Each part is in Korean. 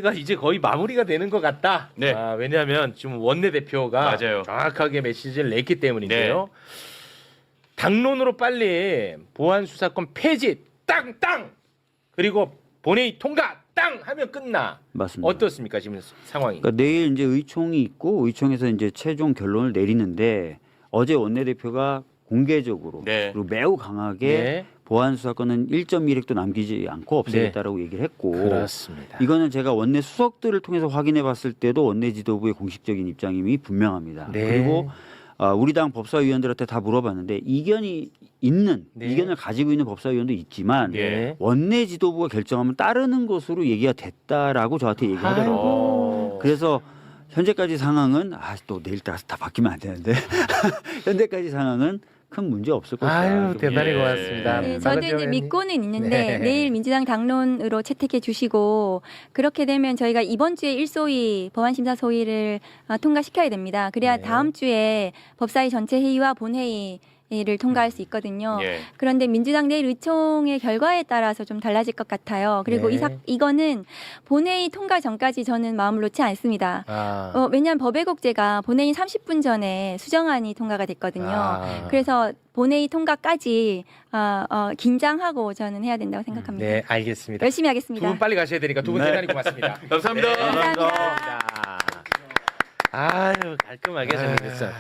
가 이제 거의 마무리가 되는 것 같다. 네. 왜냐하면 지금 원내대표가 맞아요. 정확하게 메시지를 냈기 때문인데요. 당론으로 빨리 보안 수사권 폐지 땅 그리고 본회의 통과 땅 하면 끝나. 맞습니다. 어떻습니까 지금 상황이? 그러니까 내일 이제 의총이 있고 의총에서 이제 최종 결론을 내리는데 어제 원내대표가 공개적으로 네. 그리고 매우 강하게 네. 보안 수사권은 1.1핵도 남기지 않고 없애겠다라고 얘기를 했고 그렇습니다. 이거는 제가 원내 수석들을 통해서 확인해 봤을 때도 원내 지도부의 공식적인 입장임이 분명합니다. 네. 그리고 우리 당 법사위원들한테 다 물어봤는데 이견이 있는 네. 이견을 가지고 있는 법사위원도 있지만 네. 원내 지도부가 결정하면 따르는 것으로 얘기가 됐다라고 저한테 얘기하더라고요. 아이고. 그래서 현재까지 상황은 또 내일 따라서 다 바뀌면 안 되는데 현재까지 상황은 큰 문제 없을 것이다. 아유 대단히 예. 고맙습니다. 네, 박 저도 이제 의원님. 믿고는 있는데 네. 내일 민주당 당론으로 채택해 주시고 그렇게 되면 저희가 이번 주에 1소위 법안심사 소위를 통과시켜야 됩니다. 그래야 네. 다음 주에 법사위 전체 회의와 본회의를 통과할 수 있거든요. 예. 그런데 민주당 내일 의총의 결과에 따라서 좀 달라질 것 같아요. 그리고 네. 이거는 본회의 통과 전까지 저는 마음을 놓지 않습니다. 왜냐하면 법외국제가 본회의 30분 전에 수정안이 통과가 됐거든요. 그래서 본회의 통과까지 긴장하고 저는 해야 된다고 생각합니다. 네 알겠습니다. 열심히 두 하겠습니다. 분 빨리 가셔야 되니까 두 분 대단히 고맙습니다. 감사합니다. 감사합니다. 아유 깔끔하게 정리됐어요.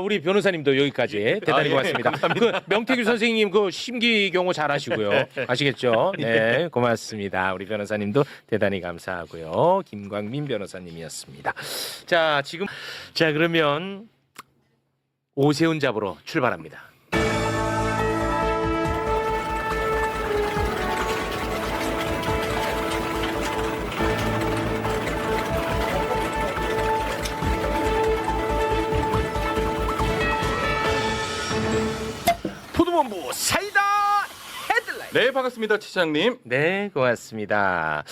우리 변호사님도 여기까지 대단히 예, 고맙습니다. 그 명태규 선생님 그 심기경호 잘하시고요. 아시겠죠? 네 고맙습니다. 우리 변호사님도 대단히 감사하고요. 김광민 변호사님이었습니다. 자 그러면 오세훈 잡으러 출발합니다. 포도본부 사이다 헤드라인. 네, 반갑습니다, 치장님. 네, 고맙습니다.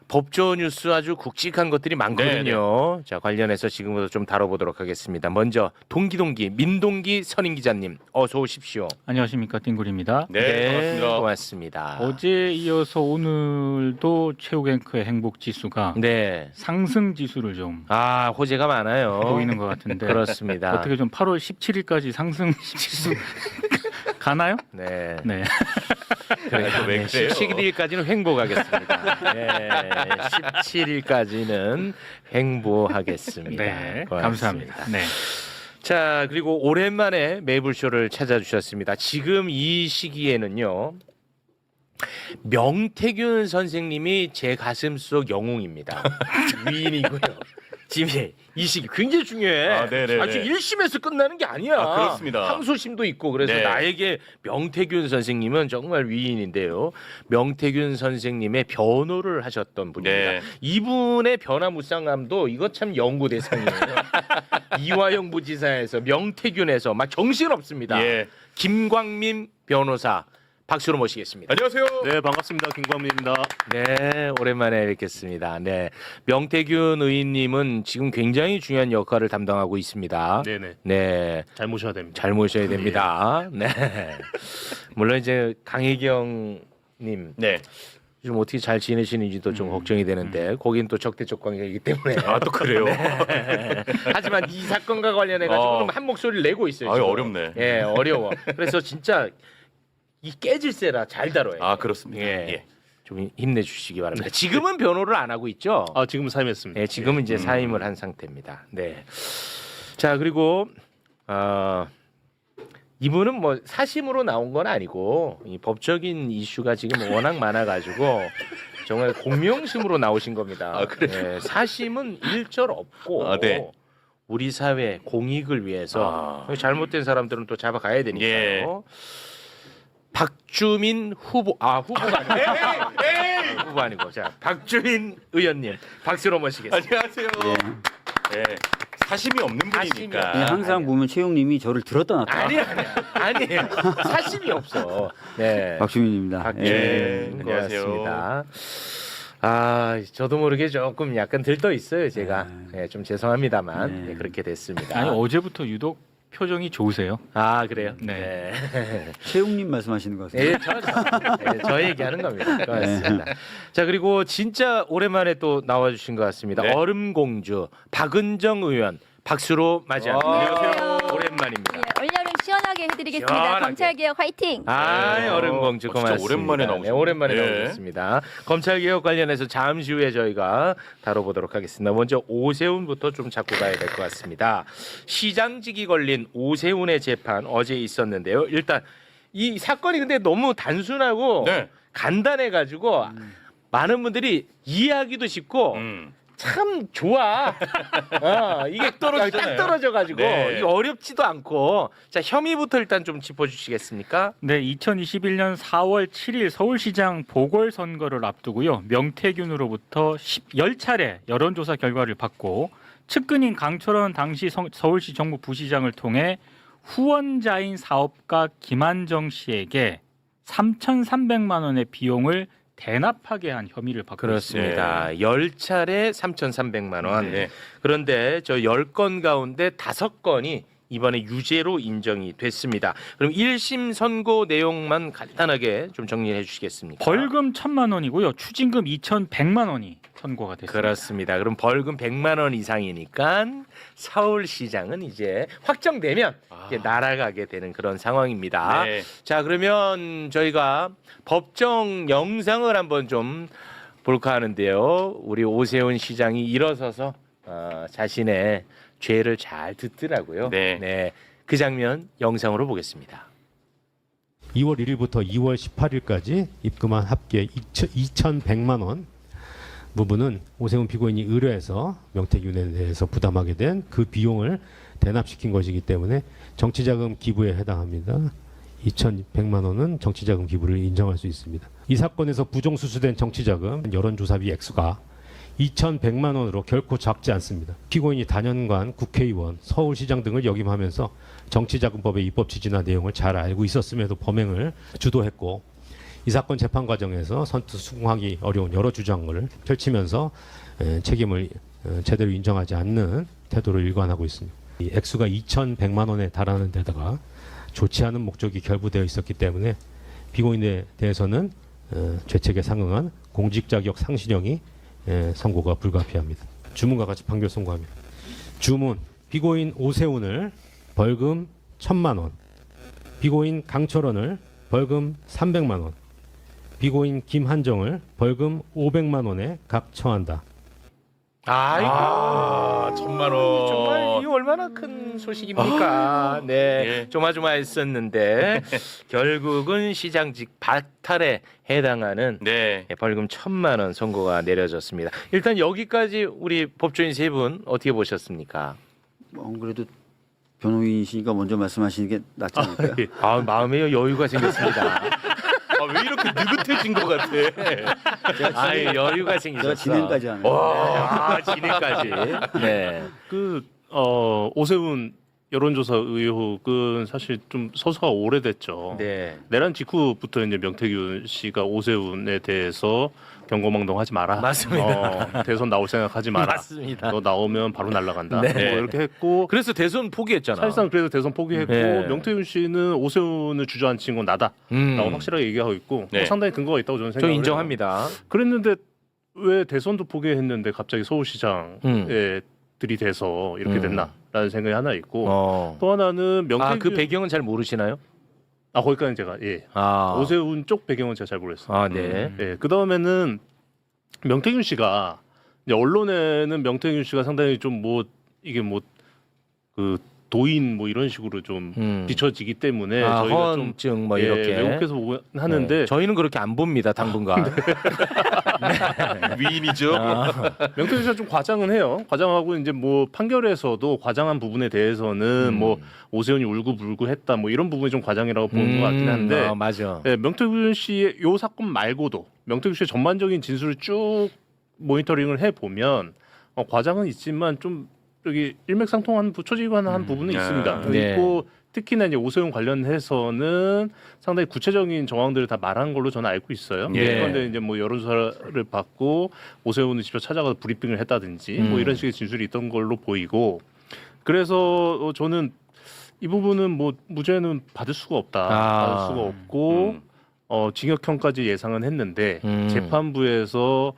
법조 뉴스 아주 굵직한 것들이 많거든요. 자, 관련해서 지금부터 좀 다뤄보도록 하겠습니다. 먼저 동기 민동기 선임 기자님 어서 오십시오. 안녕하십니까, 띵굴입니다. 네, 반갑습니다. 고맙습니다. 어제 이어서 오늘도 최욱 앵커의 행복 지수가 네, 상승 지수를 좀 호재가 많아요. 보이는 것 같은데 그렇습니다. 어떻게 좀 8월 17일까지 상승 지수 가나요? 네. 네. 또 왜 그래요? 17일까지는 횡보하겠습니다. 네, 17일까지는 횡보하겠습니다. 네, 고맙습니다. 감사합니다. 네. 자, 그리고 오랜만에 매불쇼를 찾아주셨습니다. 지금 이 시기에는요, 명태균 선생님이 제 가슴속 영웅입니다. 위인이고요. 지금 이 시기 굉장히 중요해. 네네네. 아주 1심에서 끝나는 게 아니야. 그렇습니다. 항소심도 있고 그래서 네. 나에게 명태균 선생님은 정말 위인인데요. 명태균 선생님의 변호를 하셨던 분입니다. 네. 이분의 변화무쌍함도 이거 참 연구 대상이에요. 이화영 부지사에서 명태균에서 막 정신없습니다. 예. 김광민 변호사 박수로 모시겠습니다. 안녕하세요. 네, 반갑습니다. 김광민입니다. 네, 오랜만에 뵙겠습니다. 네, 명태균 의원님은 지금 굉장히 중요한 역할을 담당하고 있습니다. 네네. 네, 잘 모셔야 됩니다. 잘 모셔야 됩니다. 네, 물론 이제 강혜경님 네. 좀 어떻게 잘 지내시는지도 좀 걱정이 되는데 거긴 또 적대적 관계이기 때문에. 또 그래요. 하지만 이 사건과 관련해 가지고는 한 목소리를 내고 있어요. 아유, 지금. 어렵네. 예, 어려워. 그래서 진짜 이 깨질세라 잘 다뤄요. 그렇습니다. 예. 예. 좀 힘내주시기 바랍니다. 지금은 변호를 안 하고 있죠. 지금 사임했습니다. 네, 지금은 이제 사임을 한 상태입니다. 네. 자 그리고 이분은 뭐 사심으로 나온 건 아니고 이 법적인 이슈가 지금 워낙 많아가지고 정말 공명심으로 나오신 겁니다. 네, 사심은 일절 없고 네. 우리 사회 공익을 위해서 잘못된 사람들은 또 잡아가야 되니까요. 예. 박주민 후보가 아니고 후보 아니고 자 박주민 의원님 박수로 모시겠습니다. 안녕하세요. 네. 사심이 없는 분이니까. 항상 아니야. 보면 최욱님이 저를 들었다 놨다. 아니에요. 사심이 없어. 네. 박주민입니다. 박주민 예. 안녕하세요. 고맙습니다. 저도 모르게 조금 약간 들떠 있어요, 제가. 네, 좀 죄송합니다만 네. 네, 그렇게 됐습니다. 아니 어제부터 유독 표정이 좋으세요. 아 그래요? 네. 최웅님 말씀하시는 것 같습니다. 저 얘기하는 겁니다. 고맙습니다. 자 그리고 진짜 오랜만에 또 나와주신 것 같습니다. 네. 얼음공주 박은정 의원 박수로 맞이합니다. 안녕하세요. 오랜만입니다. 예, 올여름 시원하게 해드리겠습니다. 시원하게. 검찰개혁 화이팅! 아, 얼음공주 진짜 고맙습니다. 오랜만에 나오셨네요. 네, 오랜만에 예. 나오셨습니다. 검찰개혁 관련해서 잠시 후에 저희가 다뤄보도록 하겠습니다. 먼저 오세훈부터 좀 잡고 가야 될 것 같습니다. 시장직이 걸린 오세훈의 재판 어제 있었는데요. 일단 이 사건이 근데 너무 단순하고 네. 간단해가지고 많은 분들이 이해하기도 쉽고 참 좋아. 이게 딱 떨어지잖아요. 떨어져가지고 네. 이게 어렵지도 않고 자 혐의부터 일단 좀 짚어주시겠습니까? 네, 2021년 4월 7일 서울시장 보궐선거를 앞두고요. 명태균으로부터 10차례 여론조사 결과를 받고 측근인 강철원 당시 서울시 정부 부시장을 통해 후원자인 사업가 김한정 씨에게 3,300만 원의 비용을 대납하게 한 혐의를 받고 그렇습니다. 10차례 3,300만 원. 네. 그런데 저 10건 가운데 5건이 이번에 유죄로 인정이 됐습니다. 그럼 1심 선고 내용만 간단하게 좀 정리해 주시겠습니까? 벌금 1,000만 원이고요. 추징금 2,100만 원이 선고가 됐습니다. 그렇습니다. 그럼 벌금 100만 원 이상이니까 서울시장은 이제 확정되면 이제 날아가게 되는 그런 상황입니다. 네. 자 그러면 저희가 법정 영상을 한번 좀 볼까 하는데요. 우리 오세훈 시장이 일어서서 자신의 죄를 잘 듣더라고요. 네. 그 장면 영상으로 보겠습니다. 2월 1일부터 2월 18일까지 입금한 합계 2,100만 원 부분은 오세훈 피고인이 의뢰해서 명태균에 대해서 부담하게 된 그 비용을 대납시킨 것이기 때문에 정치자금 기부에 해당합니다. 2,100만 원은 정치자금 기부를 인정할 수 있습니다. 이 사건에서 부정수수된 정치자금 여론조사비 액수가 2,100만 원으로 결코 작지 않습니다. 피고인이 단연간 국회의원, 서울시장 등을 역임하면서 정치자금법의 입법 취지나 내용을 잘 알고 있었음에도 범행을 주도했고 이 사건 재판 과정에서 선뜻 수긍하기 어려운 여러 주장을 펼치면서 책임을 제대로 인정하지 않는 태도를 일관하고 있습니다. 이 액수가 2,100만 원에 달하는 데다가 좋지 않은 목적이 결부되어 있었기 때문에 피고인에 대해서는 죄책에 상응한 공직자격 상실형이 선고가 불가피합니다. 주문과 같이 판결 선고합니다. 주문, 피고인 오세훈을 벌금 1,000만 원, 피고인 강철원을 벌금 300만 원, 피고인 김한정을 벌금 500만 원에 각 처한다. 아이고, 1,000만 원. 정말 이 얼마나 큰 소식입니까? 네, 예. 조마조마했었는데 결국은 시장직 박탈에 해당하는 네. 벌금 1,000만 원 선고가 내려졌습니다. 일단 여기까지 우리 법조인 세 분 어떻게 보셨습니까? 그래도 변호인이시니까 먼저 말씀하시는 게 낫지 않을까요? 아, 마음에 여유가 생겼습니다. 왜 이렇게 느긋해진 것 같아? 아, 여유가 생겼어. 제가 진행까지 하는. 진행까지. 네. 오세훈 여론조사 의혹은 사실 좀 서서가 오래됐죠. 네. 내란 직후부터 이제 명태균 씨가 오세훈에 대해서 경고망동하지 마라. 맞습니다. 대선 나올 생각하지 마라. 맞습니다. 너 나오면 바로 날라간다. 네. 뭐 이렇게 했고 그래서 대선 포기했잖아. 사실상 그래서 대선 포기했고 네. 명태균 씨는 오세훈을 주저앉힌 건 나다라고 확실하게 얘기하고 있고 네. 뭐 상당히 근거가 있다고 저는 저 생각해요. 인정합니다. 그랬는데 왜 대선도 포기했는데 갑자기 서울시장에 들이대서 이렇게 됐나라는 생각이 하나 있고 또 하나는 명태균 그 배경은 잘 모르시나요? 거기까지 제가 오세훈 쪽 배경은 제가 잘 모르겠어요. 네. 그 다음에는 명태균 씨가 이제 언론에는 명태균 씨가 상당히 좀 뭐 이게 뭐 그 도인 뭐 이런 식으로 좀 비춰지기 때문에 저희가 좀 허언증 뭐 이렇게 왜곡해서 보고 하는데 네. 저희는 그렇게 안 봅니다 당분간. 위인이죠. 명태균 씨가 좀 과장은 해요. 과장하고 이제 뭐 판결에서도 과장한 부분에 대해서는 뭐 오세훈이 울고불고했다 뭐 이런 부분이 좀 과장이라고 보는 것 같긴 한데 맞아. 명태균 씨의 요 사건 말고도 명태균 씨의 전반적인 진술을 쭉 모니터링을 해 보면 과장은 있지만 좀 여기 일맥상통한 부처지관한 부분은 있습니다. 네. 있고 특히나 이제 오세훈 관련해서는 상당히 구체적인 정황들을 다 말한 걸로 저는 알고 있어요. 예. 그런데 이제 뭐 여론조사를 받고 오세훈을 직접 찾아가서 브리핑을 했다든지 뭐 이런 식의 진술이 있던 걸로 보이고 그래서 저는 이 부분은 뭐 무죄는 받을 수가 없다. 받을 수가 없고 징역형까지 예상은 했는데 재판부에서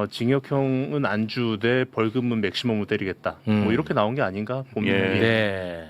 징역형은 안 주되 벌금은 맥시멈으로 때리겠다. 뭐 이렇게 나온 게 아닌가 봅니다. 예. 네.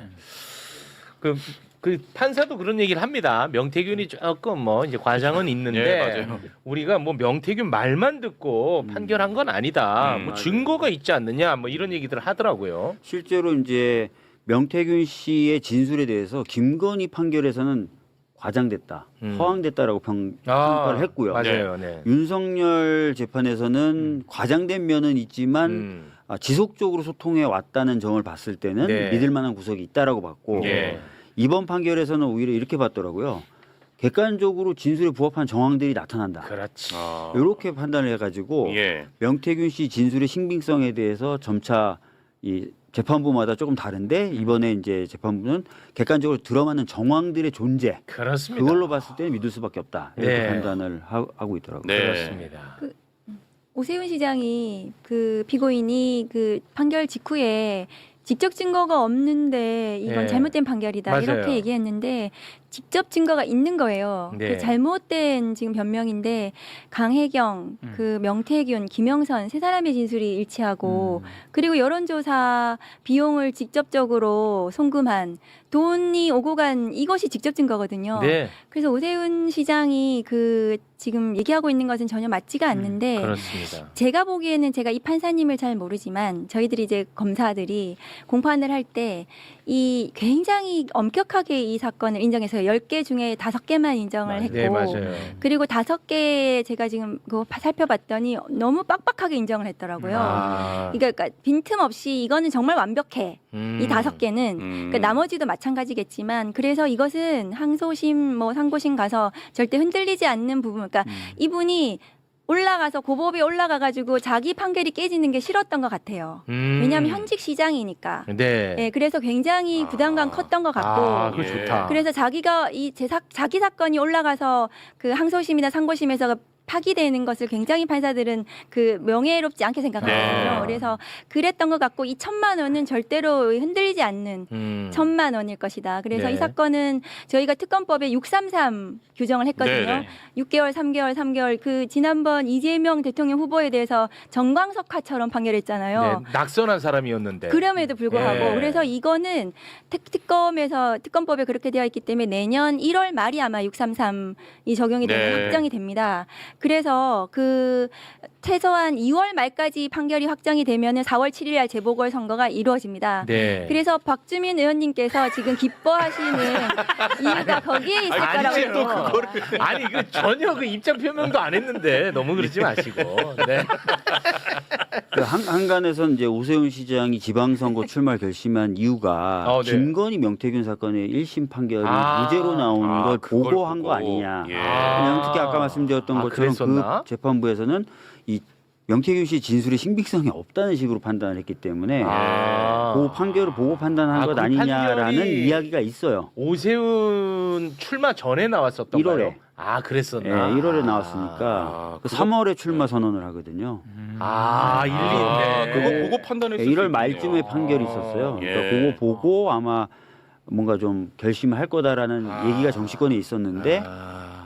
그 판사도 그런 얘기를 합니다. 명태균이 조금 뭐 이제 과장은 있는데 예, 맞아요. 우리가 뭐 명태균 말만 듣고 판결한 건 아니다. 뭐 맞아요. 증거가 있지 않느냐. 뭐 이런 얘기들을 하더라고요. 실제로 이제 명태균 씨의 진술에 대해서 김건희 판결에서는 과장됐다, 허황됐다라고 평가를 했고요. 맞아요. 네. 윤석열 재판에서는 과장된 면은 있지만 지속적으로 소통해 왔다는 점을 봤을 때는 네. 믿을 만한 구석이 있다라고 봤고 예. 이번 판결에서는 오히려 이렇게 봤더라고요. 객관적으로 진술에 부합한 정황들이 나타난다. 그렇지. 이렇게 판단을 해가지고 예. 명태균 씨 진술의 신빙성에 대해서 점차 이 재판부마다 조금 다른데 이번에 이제 재판부는 객관적으로 들어맞는 정황들의 존재 그렇습니다. 그걸로 봤을 때는 믿을 수밖에 없다 이렇게 네. 판단을 하고 있더라고요. 네. 그렇습니다. 오세훈 시장이 그 피고인이 그 판결 직후에 직접 증거가 없는데 이건 네. 잘못된 판결이다 맞아요. 이렇게 얘기했는데 직접 증거가 있는 거예요. 네. 그 잘못된 지금 변명인데 강혜경, 그 명태균, 김영선 세 사람의 진술이 일치하고 그리고 여론조사 비용을 직접적으로 송금한 돈이 오고 간 이것이 직접 증거거든요. 네. 그래서 오세훈 시장이 그 지금 얘기하고 있는 것은 전혀 맞지가 않는데 그렇습니다. 제가 보기에는 제가 이 판사님을 잘 모르지만 저희들이 이제 검사들이 공판을 할 때 이 굉장히 엄격하게 이 사건을 인정해서 10개 중에 5개만 인정을 했고 네, 맞아요. 그리고 5개 제가 지금 그거 살펴봤더니 너무 빡빡하게 인정을 했더라고요. 그러니까 빈틈없이 이거는 정말 완벽해. 이 5개는 그러니까 나머지도 마찬가지겠지만 그래서 이것은 항소심 뭐 상고심 가서 절대 흔들리지 않는 부분 그러니까 이분이 올라가서 고법에 올라가가지고 자기 판결이 깨지는 게 싫었던 것 같아요. 왜냐하면 현직 시장이니까. 네. 네, 그래서 굉장히 부담감 컸던 것 같고. 그거 좋다. 그래서 자기가 자기 사건이 올라가서 그 항소심이나 상고심에서 파기되는 것을 굉장히 판사들은 그 명예롭지 않게 생각하거든요. 네. 그래서 그랬던 것 같고 이 1,000만 원은 절대로 흔들리지 않는 1,000만 원일 것이다. 그래서 네. 이 사건은 저희가 특검법에 633 규정을 했거든요. 네. 6개월, 3개월 그 지난번 이재명 대통령 후보에 대해서 정광석화처럼 판결했잖아요. 네, 낙선한 사람이었는데. 그럼에도 불구하고 네. 그래서 이거는 특검법에 그렇게 되어 있기 때문에 내년 1월 말이 아마 633이 적용이 되는 네. 확정이 됩니다. 그래서 그 최소한 2월 말까지 판결이 확정이 되면은 4월 7일 날 재보궐 선거가 이루어집니다. 네. 그래서 박주민 의원님께서 지금 기뻐하시는 이유가 거기에 있을 아니 또 거라고요. 그거를 아니 그 전혀 그 입장 표명도 안 했는데 너무 그러지 마시고. 네. 그 한간에서는 이제 오세훈 시장이 지방선거 출마를 결심한 이유가 네. 김건희 명태균 사건의 1심 판결이 아. 무죄로 나오는 걸 그걸 보고한 거 보고. 아니냐. 예. 그냥 특히 아까 말씀드렸던 것처럼 그랬었나? 그 재판부에서는 이 명태균 씨 진술의 신빙성이 없다는 식으로 판단을 했기 때문에 그 판결을 보고 판단한 것 그 아니냐라는 판결이 이야기가 있어요. 오세훈 출마 전에 나왔었던 1월에. 거예요? 아, 그랬었나? 예, 1월에 나왔으니까 그 3월에 출마 선언을 하거든요. 일리 있네. 그거 보고 판단했을 수 1월 있군요. 말쯤에 판결이 있었어요. 예. 그러니까 그거 보고 아마 뭔가 좀 결심을 할 거다라는 얘기가 정치권에 있었는데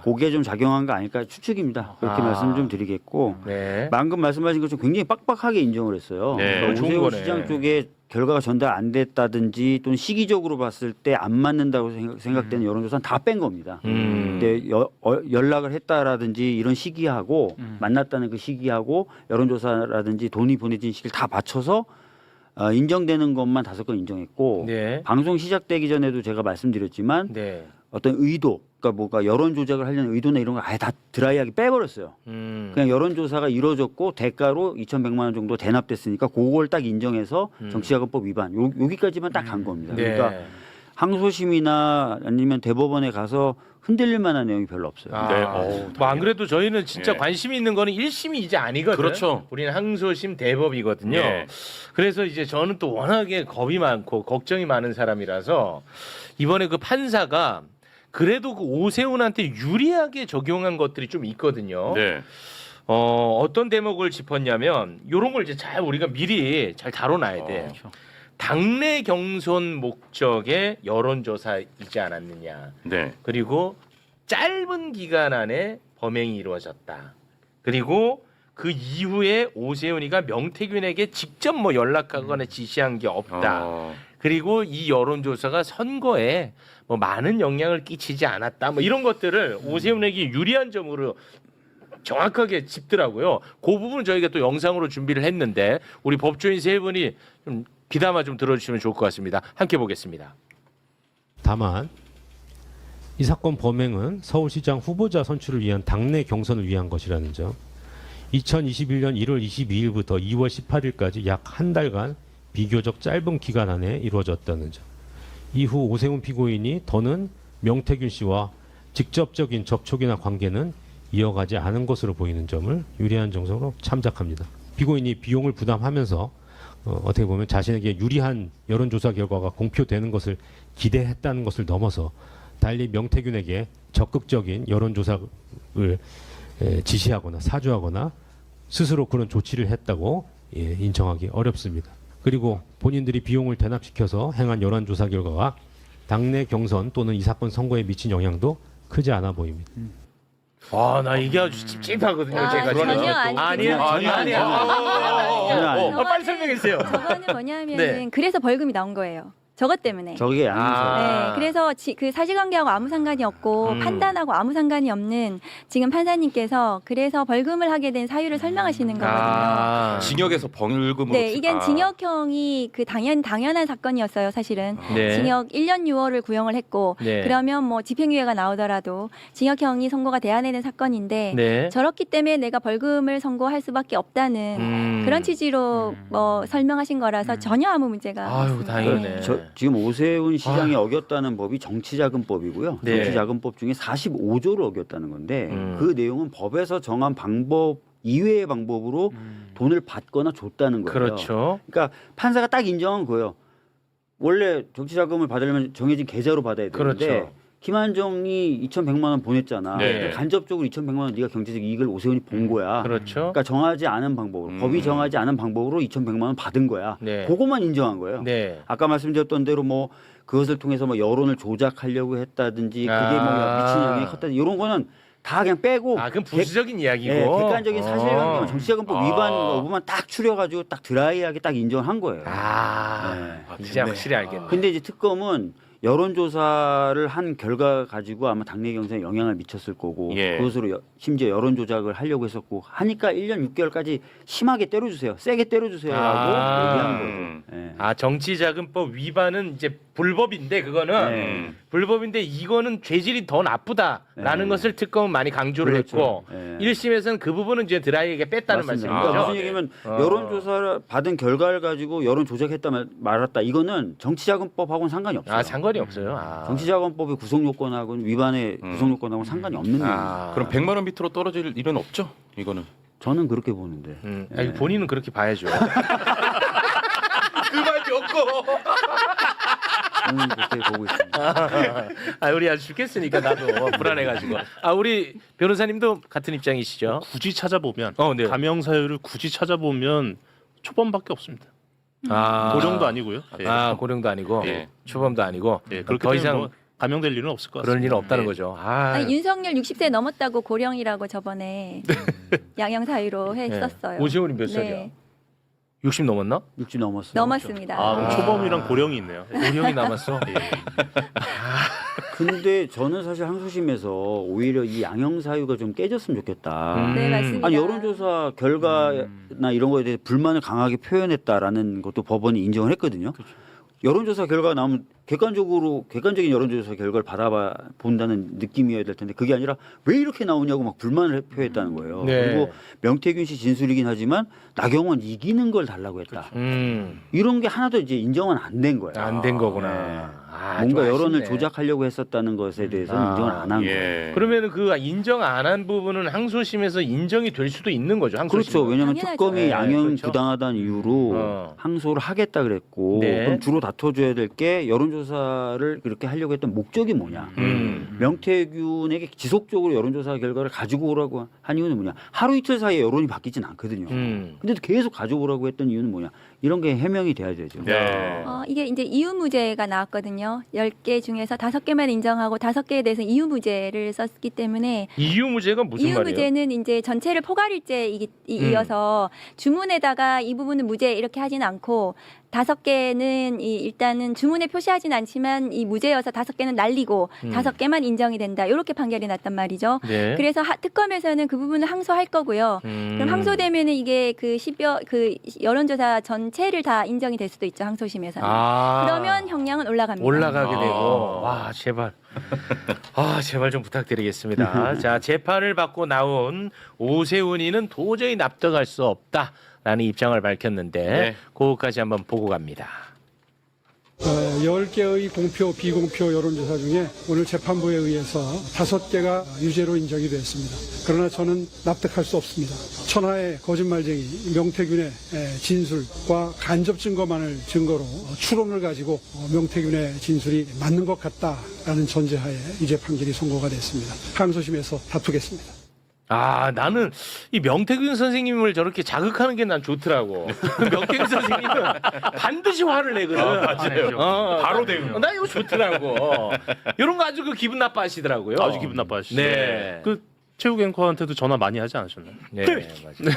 그게 좀 작용한 거 아닐까 추측입니다. 그렇게 말씀 좀 드리겠고 네. 방금 말씀하신 것처럼 굉장히 빡빡하게 인정을 했어요. 네, 그러니까 좋은 오세훈 거네. 시장 쪽에 결과가 전달 안 됐다든지 또는 시기적으로 봤을 때 안 맞는다고 생각되는 여론조사는 다 뺀 겁니다. 근데 연락을 했다라든지 이런 시기하고 만났다는 그 시기하고 여론조사라든지 돈이 보내진 시기를 다 맞춰서 인정되는 것만 5건 인정했고 네. 방송 시작되기 전에도 제가 말씀드렸지만 네. 어떤 의도, 그러니까 뭔가 여론 조작을 하려는 의도나 이런 걸 아예 다 드라이하게 빼버렸어요. 그냥 여론조사가 이루어졌고 대가로 2,100만 원 정도 대납됐으니까 그걸 딱 인정해서 정치자금법 위반 여기까지만 딱 간 겁니다. 네. 그러니까 항소심이나 아니면 대법원에 가서 흔들릴 만한 내용이 별로 없어요. 네. 뭐 안 그래도 저희는 진짜 예. 관심이 있는 거는 1심이 이제 아니거든. 그렇죠. 우리는 항소심 대법이거든요. 예. 그래서 이제 저는 또 워낙에 겁이 많고 걱정이 많은 사람이라서 이번에 그 판사가 그래도 그 오세훈한테 유리하게 적용한 것들이 좀 있거든요. 네. 어떤 대목을 짚었냐면 이런 걸 이제 잘 우리가 미리 잘 다뤄놔야 돼. 당내 경선 목적의 여론조사이지 않았느냐. 네. 그리고 짧은 기간 안에 범행이 이루어졌다. 그리고 그 이후에 오세훈이가 명태균에게 직접 뭐 연락하거나 지시한 게 없다. 그리고 이 여론조사가 선거에 뭐 많은 영향을 끼치지 않았다. 뭐 이런 것들을 오세훈에게 유리한 점으로 정확하게 짚더라고요. 그 부분은 저희가 또 영상으로 준비를 했는데 우리 법조인 세 분이 좀 귀담아 좀 들어주시면 좋을 것 같습니다. 함께 보겠습니다. 다만 이 사건 범행은 서울시장 후보자 선출을 위한 당내 경선을 위한 것이라는 점. 2021년 1월 22일부터 2월 18일까지 약 한 달간 비교적 짧은 기간 안에 이루어졌다는 점. 이후 오세훈 피고인이 더는 명태균 씨와 직접적인 접촉이나 관계는 이어가지 않은 것으로 보이는 점을 유리한 정서로 참작합니다. 피고인이 비용을 부담하면서 어떻게 보면 자신에게 유리한 여론조사 결과가 공표되는 것을 기대했다는 것을 넘어서 달리 명태균에게 적극적인 여론조사를 지시하거나 사주하거나 스스로 그런 조치를 했다고 인정하기 어렵습니다. 그리고 본인들이 비용을 대납시켜서 행한 여론조사 결과가 당내 경선 또는 이 사건 선거에 미친 영향도 크지 않아 보입니다. 나 이게 아주 찝찝하거든요. 제가 전혀 지금. 아니에요. 아니야. 빨리 설명해 주세요. 저거는 뭐냐면은 네. 그래서 벌금이 나온 거예요. 저것 때문에. 저게 양형사. 네, 그래서 그 사실관계하고 아무 상관이 없고 판단하고 아무 상관이 없는 지금 판사님께서 그래서 벌금을 하게 된 사유를 설명하시는 거거든요. 징역에서 벌금으로. 네, 이게 징역형이 그 당연한 사건이었어요, 사실은. 네. 징역 1년 6월을 구형을 했고 네. 그러면 뭐 집행유예가 나오더라도 징역형이 선고가 돼야 되는 사건인데 네. 저렇기 때문에 내가 벌금을 선고할 수밖에 없다는 그런 취지로 뭐 설명하신 거라서 전혀 아무 문제가 아유, 없습니다. 다행이네. 지금 오세훈 시장이 어겼다는 법이 정치자금법이고요. 네. 정치자금법 중에 45조를 어겼다는 건데 그 내용은 법에서 정한 방법 이외의 방법으로 돈을 받거나 줬다는 거예요. 그렇죠. 그러니까 판사가 딱 인정한 거예요. 원래 정치자금을 받으려면 정해진 계좌로 받아야 되는데 그렇죠. 김한정이 2,100만 원 보냈잖아. 네. 간접적으로 2,100만 원 네가 경제적 이익을 오세훈이 본 거야. 그렇죠. 그러니까 정하지 않은 방법으로 법이 정하지 않은 방법으로 2,100만 원 받은 거야. 네. 그것만 인정한 거예요. 네. 아까 말씀드렸던 대로 뭐 그것을 통해서 뭐 여론을 조작하려고 했다든지 그게 뭐 미친 영향이 컸다든지 이런 거는 다 그냥 빼고 그건 부수적인 이야기고. 네, 객관적인 사실관계만 정치자금법 위반 아. 여부만 딱 추려가지고 딱 드라이하게 딱 인정한 거예요. 이제 확실히 알겠네. 근데 이제 특검은 여론조사를 한 결과 가지고 아마 당내 경선에 영향을 미쳤을 거고 예. 그것으로 심지어 여론 조작을 하려고 했었고 하니까 1년 6개월까지 심하게 때려주세요. 세게 때려주세요라고 얘기한 거죠. 예. 정치자금법 위반은 이제 불법인데 그거는 네. 불법인데 이거는 죄질이 더 나쁘다라는 네. 것을 특검은 많이 강조를 그렇죠. 했고 네. 1심에서는 그 부분은 이제 드라이에게 뺐다는 맞습니다. 말씀이죠. 그러니까 무슨 얘기냐면 여론조사를 받은 결과를 가지고 여론 조작했다 말았다 이거는 정치자금법하고는 상관이 없어요. 상관이 없어요. 정치자금법의 구성요건하고는 위반의 구성요건하고는 상관이 없는 내용입니다. 그럼 100만 원 밑으로 떨어질 일은 없죠? 이거는. 저는 그렇게 보는데. 아니, 본인은 그렇게 봐야죠. 그만 줬고. 저는 그렇게 보고 있습니다. 우리 아주 죽겠으니까 나도 불안해가지고. 우리 변호사님도 같은 입장이시죠? 굳이 찾아보면 네. 감형 사유를 굳이 찾아보면 초범밖에 없습니다. 고령도 아니고요. 예. 고령도 아니고 예. 초범도 아니고 예, 그렇기 더 때문에 이상 뭐 감형될 일은 없을 것 같습니다. 그런 일은 없다는 예. 거죠. 아니, 윤석열 60세 넘었다고 고령이라고 저번에 양형 사유로 했었어요. 오세훈이 몇 살이야? 네, 60 넘었나? 60 넘었어요. 넘었습니다. 그럼 초범이랑 고령이 있네요. 고령이 남았어. 예. 근데 저는 사실 항소심에서 오히려 이 양형 사유가 좀 깨졌으면 좋겠다. 네, 맞습니다. 아니 여론조사 결과나 이런 거에 대해 불만을 강하게 표현했다라는 것도 법원이 인정을 했거든요. 여론조사 결과가 나오면 객관적인 여론조사 결과를 받아봐 본다는 느낌이어야 될 텐데 그게 아니라 왜 이렇게 나오냐고 막 불만을 표했다는 거예요. 네. 그리고 명태균 씨 진술이긴 하지만 나경원 이기는 걸 달라고 했다. 이런 게 하나도 이제 인정은 안 된 거예요. 안 된 거구나. 네. 좀 뭔가 여론을 아쉽네. 조작하려고 했었다는 것에 대해서는 인정을 안 한 거예요. 예. 그러면은 그 인정 안 한 부분은 항소심에서 인정이 될 수도 있는 거죠. 항소심. 그렇죠. 왜냐하면 당연하죠. 특검이 네, 양형 그렇죠. 부당하다는 이유로 어. 항소를 하겠다 그랬고 네. 그럼 주로 다퉈줘야 될 게 여론조사 여론조사를 그렇게 하려고 했던 목적이 뭐냐? 명태균에게 지속적으로 여론조사 결과를 가지고 오라고 한 이유는 뭐냐? 하루 이틀 사이에 여론이 바뀌진 않거든요. 근데도 계속 가져오라고 했던 이유는 뭐냐? 이런 게 해명이 돼야 되죠. 네. 이게 이제 이유무죄가 나왔거든요. 10개 중에서 5개만 인정하고 5개에 대해서 이유무죄를 썼기 때문에 이유무죄가 무슨 말이에요? 이유무죄는 이제 전체를 포괄일죄 이어서 주문에다가 이 부분은 무죄 이렇게 하진 않고 5개는 일단은 주문에 표시하진 않지만 이 무죄여서 5개는 날리고 5개만 인정이 된다. 이렇게 판결이 났단 말이죠. 네. 그래서 특검에서는 그 부분을 항소할 거고요. 그럼 항소되면은 이게 그 여론조사 전체를 다 인정이 될 수도 있죠. 항소심에서는. 그러면 형량은 올라갑니다. 올라가게 되고 와 제발 제발 좀 부탁드리겠습니다. 자 재판을 받고 나온 오세훈이는 도저히 납득할 수 없다라는 입장을 밝혔는데 네. 그거까지 한번 보고 갑니다. 10개의 공표, 비공표 여론조사 중에 오늘 재판부에 의해서 5개가 유죄로 인정이 되었습니다. 그러나 저는 납득할 수 없습니다. 천하의 거짓말쟁이 명태균의 진술과 간접 증거만을 증거로 추론을 가지고 명태균의 진술이 맞는 것 같다라는 전제하에 유죄 판결이 선고가 됐습니다. 항소심에서 다투겠습니다. 나는 이 명태균 선생님을 저렇게 자극하는 게 난 좋더라고. 그 명태균 선생님은 반드시 화를 내거든. 맞아요. 바로 대응. 나 이거 좋더라고. 이런 거 아주 기분 나빠하시더라고요. 아주 기분 나빠하시죠. 네. 그 체육 앵커한테도 전화 많이 하지 않으셨나요? 네, 맞아요.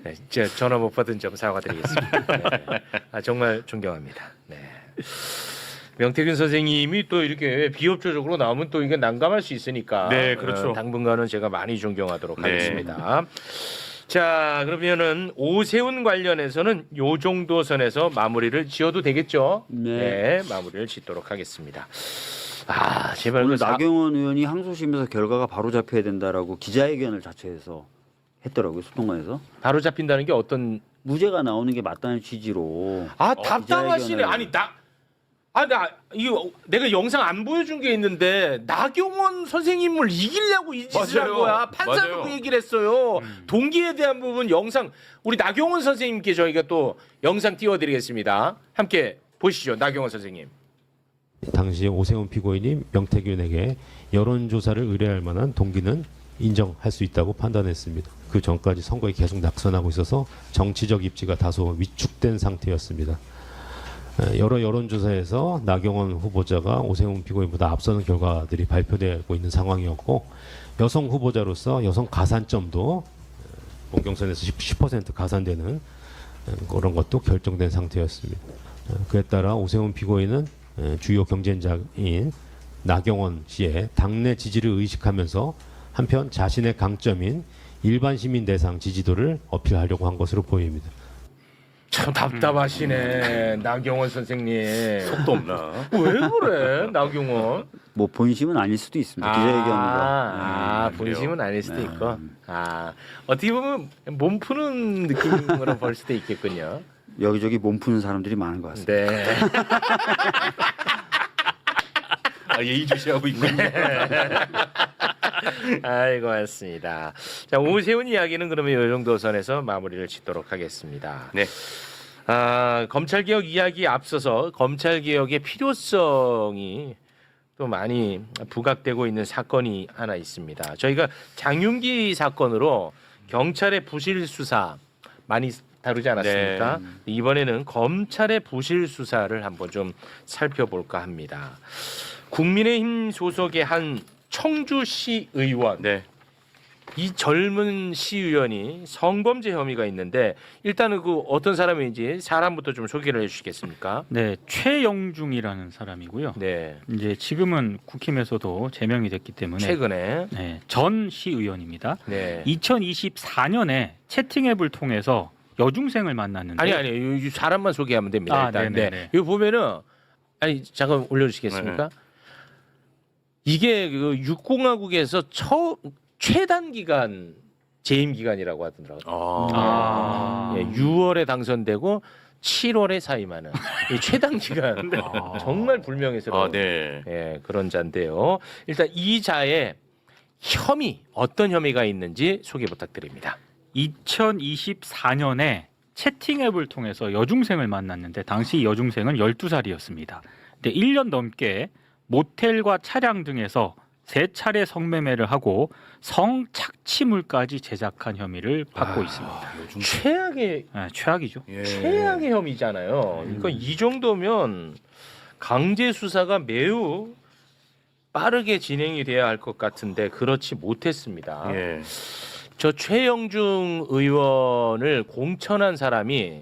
네, 제가 전화 못 받은 점 사과드리겠습니다. 네. 정말 존경합니다. 네. 명태균 선생님이 또 이렇게 비협조적으로 나오면 또 이게 난감할 수 있으니까. 네, 그렇죠. 당분간은 제가 많이 존경하도록 네. 하겠습니다. 자, 그러면은 오세훈 관련해서는 요 정도 선에서 마무리를 지어도 되겠죠? 네. 마무리를 짓도록 하겠습니다. 제발 오늘 나경원 의원이 항소심에서 결과가 바로 잡혀야 된다라고 기자회견을 자체해서 했더라고요. 소통관에서. 바로 잡힌다는 게 어떤 무죄가 나오는 게 맞다는 취지로. 답답하시네. 기자회견을- 아니 이거 내가 영상 안 보여준 게 있는데 나경원 선생님을 이기려고 이 짓을 한 맞아요. 거야. 판사도 맞아요. 그 얘기를 했어요. 동기에 대한 부분 영상 우리 나경원 선생님께 저희가 또 영상 띄워드리겠습니다. 함께 보시죠. 나경원 선생님. 당시 오세훈 피고인이 명태균에게 여론조사를 의뢰할 만한 동기는 인정할 수 있다고 판단했습니다. 그 전까지 선거에 계속 낙선하고 있어서 정치적 입지가 다소 위축된 상태였습니다. 여러 여론조사에서 나경원 후보자가 오세훈 피고인보다 앞서는 결과들이 발표되고 있는 상황이었고 여성 후보자로서 여성 가산점도 본경선에서 10% 가산되는 그런 것도 결정된 상태였습니다. 그에 따라 오세훈 피고인은 주요 경쟁자인 나경원 씨의 당내 지지를 의식하면서 한편 자신의 강점인 일반 시민 대상 지지도를 어필하려고 한 것으로 보입니다. 참 답답하시네. 나경원 선생님. 속도 없나? 왜 그래 나경원? 뭐 본심은 아닐 수도 있습니다. 기자회견으로. 본심은 아닐 수도 네. 있고. 어떻게 보면 몸 푸는 느낌으로 볼 수도 있겠군요. 여기저기 몸 푸는 사람들이 많은 것 같습니다. 네. 예의주시하고 있군요. 아이고 맞습니다. 자 오세훈 이야기는 그러면 이 정도 선에서 마무리를 짓도록 하겠습니다. 네. 검찰개혁 이야기 앞서서 검찰개혁의 필요성이 또 많이 부각되고 있는 사건이 하나 있습니다. 저희가 장윤기 사건으로 경찰의 부실 수사 많이 다루지 않았습니까? 이번에는 검찰의 부실 수사를 한번 좀 살펴볼까 합니다. 국민의힘 소속의 한 청주시 의원, 네. 이 젊은 시의원이 성범죄 혐의가 있는데 일단은 그 어떤 사람인지 사람부터 좀 소개를 해주시겠습니까? 네, 최영중이라는 사람이고요. 네, 이제 지금은 국힘에서도 제명이 됐기 때문에 최근에 전 시의원입니다. 네. 2024년에 채팅 앱을 통해서 여중생을 만났는데 아니 이 사람만 소개하면 됩니다. 일단 네네네. 이거 보면은 잠깐 올려주시겠습니까? 이게 그 육공화국에서 최단 기간 재임 기간이라고 하더라고요. 6월에 당선되고 7월에 사임하는 이 최단 기간 정말 불명예스러운 그런 자인데요. 일단 이 자의 혐의 어떤 혐의가 있는지 소개 부탁드립니다. 2024년에 채팅 앱을 통해서 여중생을 만났는데 당시 여중생은 12살이었습니다. 근데 1년 넘게 모텔과 차량 등에서 3차례 성매매를 하고 성착취물까지 제작한 혐의를 받고 있습니다. 최악의 네, 최악이죠. 예. 최악의 혐의잖아요. 그러니까 이 정도면 강제 수사가 매우 빠르게 진행이 돼야 할 것 같은데 그렇지 못했습니다. 예. 저 최영중 의원을 공천한 사람이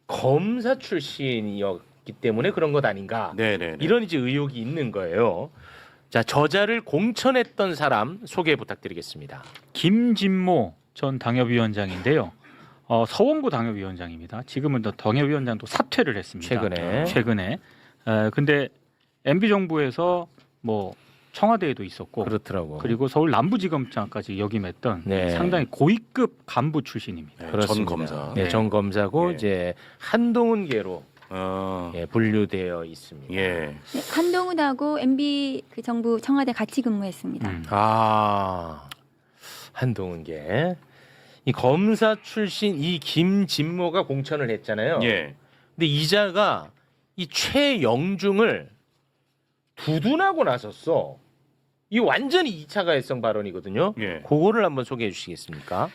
검사 출신이었기 때문에 그런 것 아닌가? 네네. 이런 이제 의혹이 있는 거예요. 자, 저자를 공천했던 사람 소개 부탁드리겠습니다. 김진모 전 당협위원장인데요. 서원구 당협위원장입니다. 지금은 또 당협위원장도 사퇴를 했습니다. 최근에. 근데 MB 정부에서 뭐 청와대에도 있었고, 그렇더라고. 그리고 서울 남부지검장까지 역임했던 네. 상당히 고위급 간부 출신입니다. 네, 그렇습니다. 전 검사. 네, 전 검사고 예. 이제 한동훈계로 예. 분류되어 있습니다. 예. 네, 한동훈하고 MB 그 정부 청와대 같이 근무했습니다. 아, 한동훈계. 이 검사 출신 이 김진모가 공천을 했잖아요. 예. 근데 이자가 이 최영중을 두둔하고 나섰어. 이 완전히 2차 가해성 발언이거든요. 예. 그거를 한번 소개해 주시겠습니까?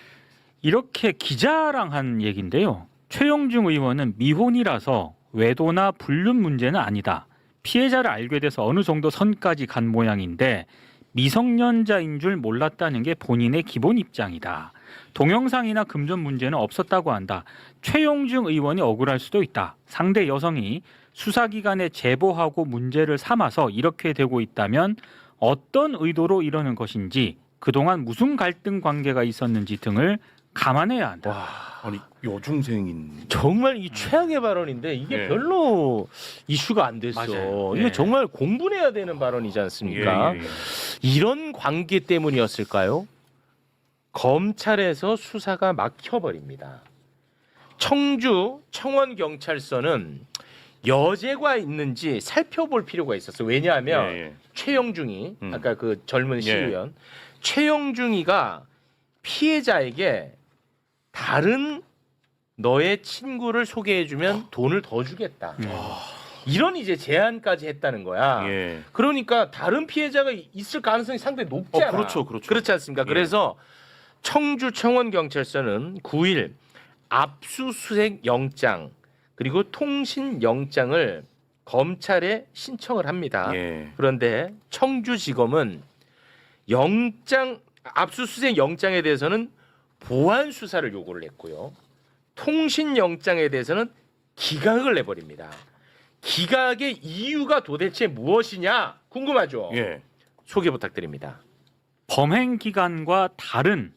이렇게 기자랑 한 얘기인데요. 최영중 의원은 미혼이라서 외도나 불륜 문제는 아니다. 피해자를 알게 돼서 어느 정도 선까지 간 모양인데 미성년자인 줄 몰랐다는 게 본인의 기본 입장이다. 동영상이나 금전 문제는 없었다고 한다. 최영중 의원이 억울할 수도 있다. 상대 여성이 수사기관에 제보하고 문제를 삼아서 이렇게 되고 있다면 어떤 의도로 이러는 것인지 그동안 무슨 갈등 관계가 있었는지 등을 감안해야 한다. 와, 아니 여중생인. 정말 이 최악의 발언인데 이게 예. 별로 이슈가 안 됐어. 맞아요. 이게 예. 정말 공분해야 되는 발언이지 않습니까? 예, 예, 예. 이런 관계 때문이었을까요? 검찰에서 수사가 막혀버립니다. 청주 청원경찰서는 여죄가 있는지 살펴볼 필요가 있었어. 왜냐하면 예, 예. 최영중이 아까 그 젊은 예. 시의원 최영중이가 피해자에게 다른 너의 친구를 소개해주면 돈을 더 주겠다. 이런 이제 제안까지 했다는 거야. 예. 그러니까 다른 피해자가 있을 가능성이 상당히 높잖아. 그렇죠, 그렇죠. 그렇지 않습니까? 예. 그래서 청주 청원경찰서는 9일 압수수색 영장 그리고 통신 영장을 검찰에 신청을 합니다. 예. 그런데 청주지검은 압수수색 영장에 대해서는 보안 수사를 요구를 했고요. 통신 영장에 대해서는 기각을 내버립니다. 기각의 이유가 도대체 무엇이냐 궁금하죠? 예. 소개 부탁드립니다. 범행 기간과 다른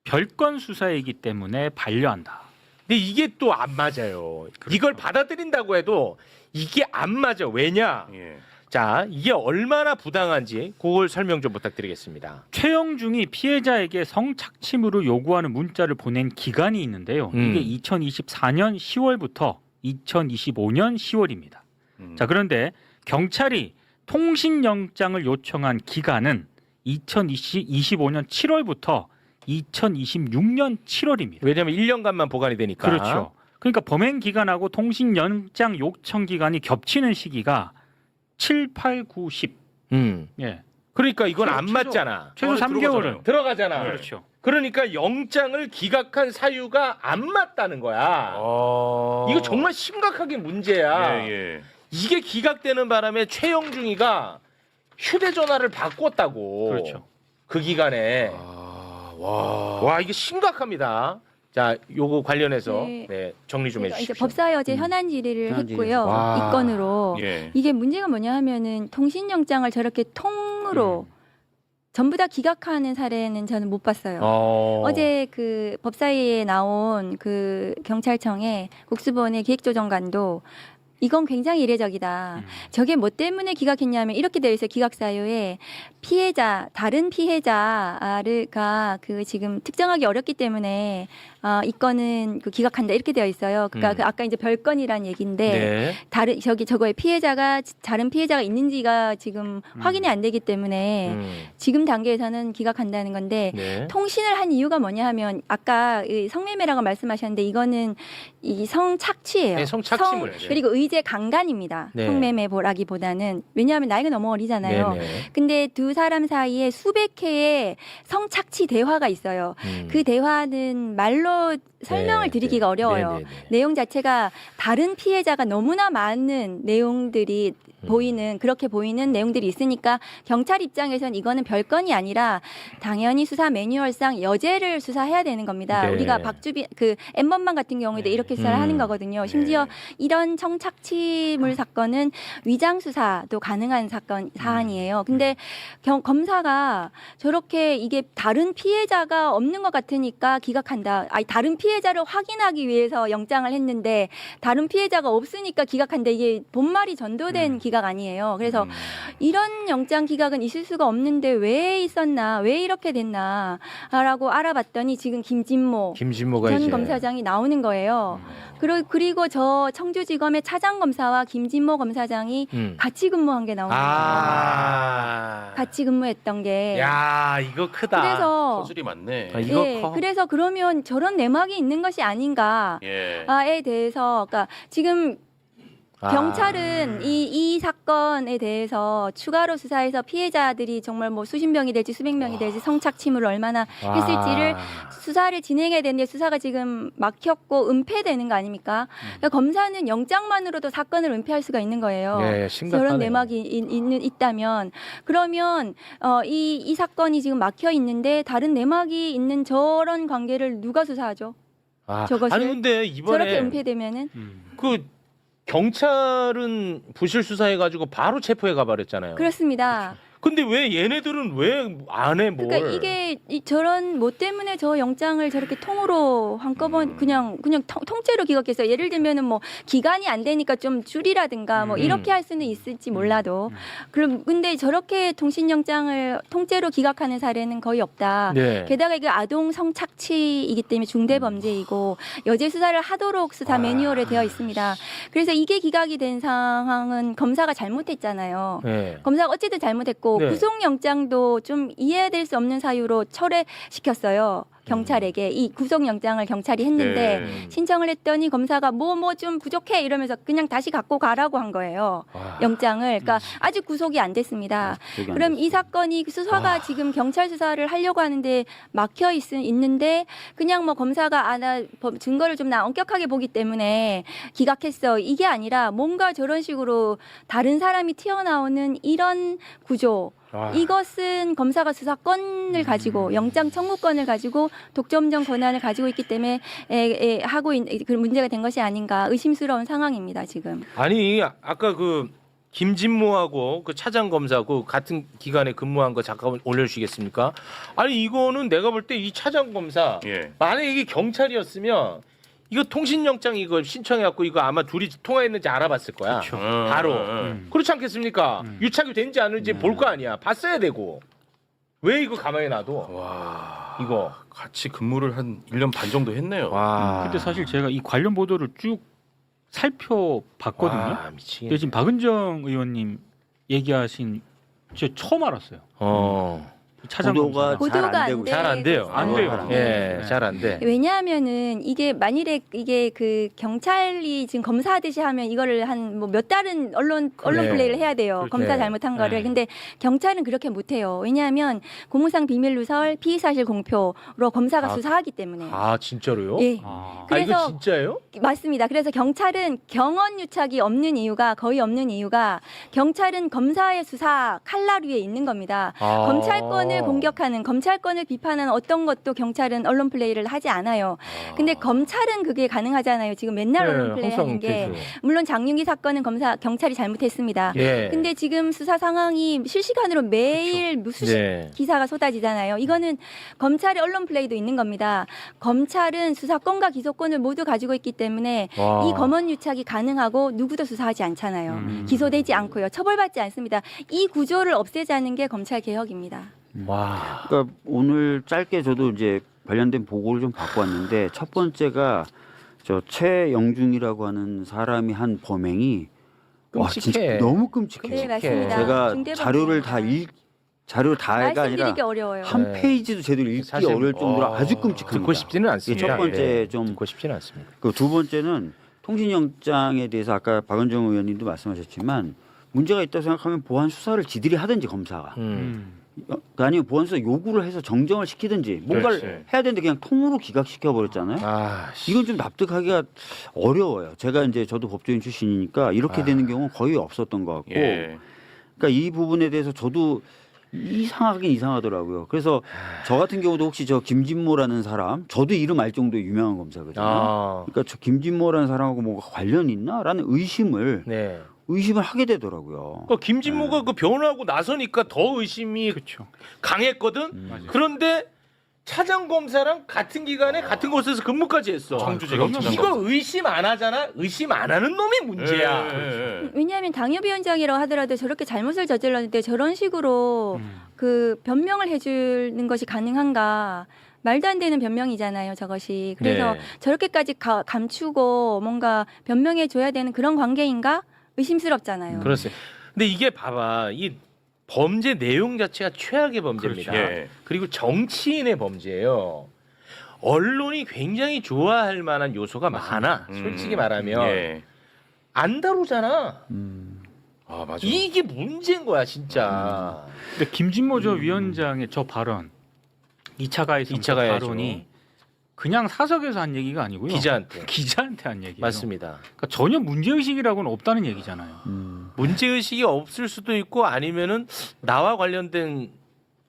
별건 수사이기 때문에 반려한다. 근데 이게 또 안 맞아요. 이걸 받아들인다고 해도 이게 안 맞아. 왜냐? 예. 자, 이게 얼마나 부당한지 그걸 설명 좀 부탁드리겠습니다. 최영중이 피해자에게 성착취물을 요구하는 문자를 보낸 기간이 있는데요. 이게 2024년 10월부터 2025년 10월입니다. 자, 그런데 경찰이 통신영장을 요청한 기간은 2025년 7월부터 2026년 7월입니다. 왜냐하면 1년간만 보관이 되니까. 그렇죠. 그러니까 범행 기간하고 통신영장 요청 기간이 겹치는 시기가 7, 8, 9, 10. 예. 그러니까 이건 안 최소- 맞잖아. 최소 안에 3개월은 들어가잖아. 그렇죠. 그러니까 영장을 기각한 사유가 안 맞다는 거야. 이거 정말 심각하게 문제야. 예, 예. 이게 기각되는 바람에 최영중이가 휴대전화를 바꿨다고. 그렇죠. 그 기간에. 와, 이게 심각합니다. 자, 요거 관련해서 네. 정리 좀 이제 해주십시오. 법사위 어제 현안 질의를 현안 질의. 했고요. 와. 이 건으로 예. 이게 문제가 뭐냐 하면은 통신영장을 저렇게 통으로 전부 다 기각하는 사례는 저는 못 봤어요. 어제 그 법사위에 나온 그 경찰청의 국수본의 기획조정관도 이건 굉장히 이례적이다. 저게 뭐 때문에 기각했냐면 이렇게 되어 있어요. 기각 사유에 다른 피해자가 그 지금 특정하기 어렵기 때문에 이 건은 그 기각한다 이렇게 되어 있어요. 그러니까 그 아까 이제 별건이란 얘기인데 네. 다른 저거에 피해자가 다른 피해자가 있는지가 지금 확인이 안 되기 때문에 지금 단계에서는 기각한다는 건데 네. 통신을 한 이유가 뭐냐 하면 아까 이 성매매라고 말씀하셨는데 이거는 이 성착취예요. 네, 성착취물. 그리고 의제 강간입니다. 네. 성매매라기보다는 왜냐하면 나이가 너무 어리잖아요. 네네. 근데 두 사람 사이에 수백 회의 성착취 대화가 있어요. 그 대화는 말로 설명을 네, 드리기가 네. 어려워요. 네, 네, 네. 내용 자체가 다른 피해자가 너무나 많은 내용들이 그렇게 보이는 내용들이 있으니까 경찰 입장에선 이거는 별건이 아니라 당연히 수사 매뉴얼상 여죄를 수사해야 되는 겁니다. 네. 우리가 박주빈 그 엠번방 같은 경우에도 이렇게 수사를 하는 거거든요. 심지어 이런 성착취물 사건은 위장 수사도 가능한 사안이에요. 근데 검사가 저렇게 이게 다른 피해자가 없는 것 같으니까 기각한다. 아니 다른 피해자를 확인하기 위해서 영장을 했는데 다른 피해자가 없으니까 기각한다. 이게 본말이 전도된 기각 아니에요. 그래서 이런 영장 기각은 있을 수가 없는데 왜 있었나, 왜 이렇게 됐나라고 알아봤더니 지금 김진모가 전 이제 검사장이 나오는 거예요. 그리고 저 청주지검의 차장 검사와 김진모 검사장이 같이 근무한 게 나오는 거예요. 같이 근무했던 게. 야, 이거 크다. 그래서 소질이 많네. 이거 예, 커. 그래서 그러면 저런 내막이 있는 것이 아닌가에 예. 대해서, 그러니까 지금 경찰은 이 사건에 대해서 추가로 수사해서 피해자들이 정말 뭐 수십 명이 될지 수백 명이 될지 성착취물을 얼마나 했을지를 수사를 진행해야 되는데 수사가 지금 막혔고 은폐되는 거 아닙니까? 그러니까 검사는 영장만으로도 사건을 은폐할 수가 있는 거예요. 네, 심각하네요. 저런 내막이 있다면 그러면 이 사건이 지금 막혀 있는데 다른 내막이 있는 저런 관계를 누가 수사하죠? 저것을 아니 근데 이번에 저렇게 은폐되면은 그 경찰은 부실 수사해가지고 바로 체포해 가버렸잖아요. 그렇습니다. 근데 왜 얘네들은 왜 안 해 뭘? 그러니까 이게 저런 뭐 때문에 저 영장을 저렇게 통으로 한꺼번에 그냥 통째로 기각했어요. 예를 들면은 뭐 기간이 안 되니까 좀 줄이라든가 뭐 이렇게 할 수는 있을지 몰라도 그럼 근데 저렇게 통신영장을 통째로 기각하는 사례는 거의 없다. 네. 게다가 이게 아동 성착취이기 때문에 중대 범죄이고 여죄 수사를 하도록 수사 매뉴얼에 되어 있습니다. 그래서 이게 기각이 된 상황은 검사가 잘못했잖아요. 네. 검사가 어쨌든 잘못했고 네. 구속영장도 좀 이해될 수 없는 사유로 철회시켰어요. 경찰에게 이 구속영장을 경찰이 했는데 신청을 했더니 검사가 뭐 좀 부족해 이러면서 그냥 다시 갖고 가라고 한 거예요. 영장을. 그러니까 아직 구속이 안 됐습니다. 그럼 이 사건이 수사가 지금 경찰 수사를 하려고 하는데 막혀 있는데 그냥 뭐 검사가 나 증거를 좀 나 엄격하게 보기 때문에 기각했어. 이게 아니라 뭔가 저런 식으로 다른 사람이 튀어나오는 이런 구조. 이것은 검사가 수사권을 가지고 영장 청구권을 가지고 독점적 권한을 가지고 있기 때문에 그 문제가 된 것이 아닌가 의심스러운 상황입니다 지금. 아니 아까 그 김진모하고 그 차장 검사하고 같은 기간에 근무한 거 잠깐 올려주시겠습니까? 아니 이거는 내가 볼 때 이 차장 검사 만약에 이게 경찰이었으면 이거 통신영장 이거 신청해갖고 이거 아마 둘이 통화했는지 알아봤을 거야. 그렇죠. 바로. 그렇지 않겠습니까? 유착이 된지 않은지 볼 거 아니야. 봤어야 되고. 왜 이거 가만히 놔둬? 와. 이거. 같이 근무를 한 1년 반 정도 했네요. 와. 근데 사실 제가 이 관련 보도를 쭉 살펴봤거든요. 와, 미치겠네. 근데 지금 박은정 의원님 얘기하신 제가 처음 알았어요. 차장 보도가 보도가 잘 안 돼요. 안 돼요. 예, 잘 안 돼. 왜냐하면은 이게 만일에 이게 그 경찰이 지금 검사하듯이 하면 이거를 한 뭐 몇 달은 언론 플레이를 해야 돼요. 그렇죠. 검사 잘못한 거를. 근데 경찰은 그렇게 못 해요. 왜냐하면 고무상 비밀 누설, 피의 사실 공표로 검사가 수사하기 때문에. 아 진짜로요? 예. 아 이거 그래서 진짜예요? 맞습니다. 그래서 경찰은 경언 유착이 없는 이유가 거의 없는 이유가 경찰은 검사의 수사 칼날 위에 있는 겁니다. 검찰권을 공격하는 검찰권을 비판하는 어떤 것도 경찰은 언론 플레이를 하지 않아요. 근데 검찰은 그게 가능하잖아요. 지금 맨날 언론 플레이 하는 게 물론 장윤기 사건은 경찰이 잘못했습니다. 근데 지금 수사 상황이 실시간으로 매일 수십 기사가 쏟아지잖아요. 이거는 검찰의 언론 플레이도 있는 겁니다. 검찰은 수사권과 기소권을 모두 가지고 있기 때문에 이 검언 유착이 가능하고 누구도 수사하지 않잖아요. 기소되지 않고요. 처벌받지 않습니다. 이 구조를 없애자는 게 검찰 개혁입니다. 와. 그러니까 오늘 짧게 저도 이제 관련된 보고를 좀 받고 왔는데 첫 번째가 저 최영중이라고 하는 사람이 한 범행이 와 진짜 끔찍해. 너무 끔찍해요. 네, 맞습니다. 제가 중대범죄. 자료를 다가 아니라 말씀드리기 어려워요. 한 네. 페이지도 제대로 읽기 사실 어려울 정도로 아주 끔찍합니다. 듣고 싶지는 않습니다. 첫 번째 예, 좀 듣고 싶지는 않습니다. 그 두 번째는 통신영장에 대해서 아까 박원정 의원님도 말씀하셨지만 문제가 있다고 생각하면 보안 수사를 지들이 하든지 검사가 아니면 보안 수사 요구를 해서 정정을 시키든지 뭔가를 그렇지. 해야 되는데 그냥 통으로 기각시켜 버렸잖아요. 아, 이건 좀 납득하기가 어려워요. 제가 이제 저도 법조인 출신이니까 이렇게 되는 경우는 거의 없었던 것 같고, 예. 그러니까 이 부분에 대해서 저도 이상하긴 이상하더라고요. 그래서 저 같은 경우도 혹시 저 김진모라는 사람, 저도 이름 알 정도의 유명한 검사거든요. 아, 그러니까 저 김진모라는 사람하고 뭐가 관련 있나라는 의심을 네. 하게 되더라고요. 그 김진모가 그 변호하고 나서니까 더 의심이 그렇죠. 강했거든. 그런데 차장 검사랑 같은 기간에 같은 곳에서 근무까지 했어. 청주지검 차장 이거 의심 안 하잖아. 의심 안 하는 놈이 문제야. 예. 왜냐하면 당협위원장이라고 하더라도 저렇게 잘못을 저질렀는데 저런 식으로 그 변명을 해주는 것이 가능한가? 말도 안 되는 변명이잖아요, 저것이. 그래서 네. 저렇게까지 감추고 뭔가 변명해 줘야 되는 그런 관계인가? 의심스럽잖아요. 그렇습니다. 근데 이게 봐봐. 이 범죄 내용 자체가 최악의 범죄입니다. 그렇죠. 예. 그리고 정치인의 범죄예요. 언론이 굉장히 좋아할 만한 요소가 많아. 솔직히 말하면 예. 안 다루잖아. 아 맞아. 이게 문제인 거야, 진짜. 근데 김진모 저 위원장의 저 발언 2차 가해성 2차 가해죠. 발언이 그냥 사석에서 한 얘기가 아니고요. 기자한테. 기자한테 한 얘기예요. 맞습니다. 그러니까 전혀 문제의식이라고는 없다는 얘기잖아요. 문제의식이 없을 수도 있고 아니면은 나와 관련된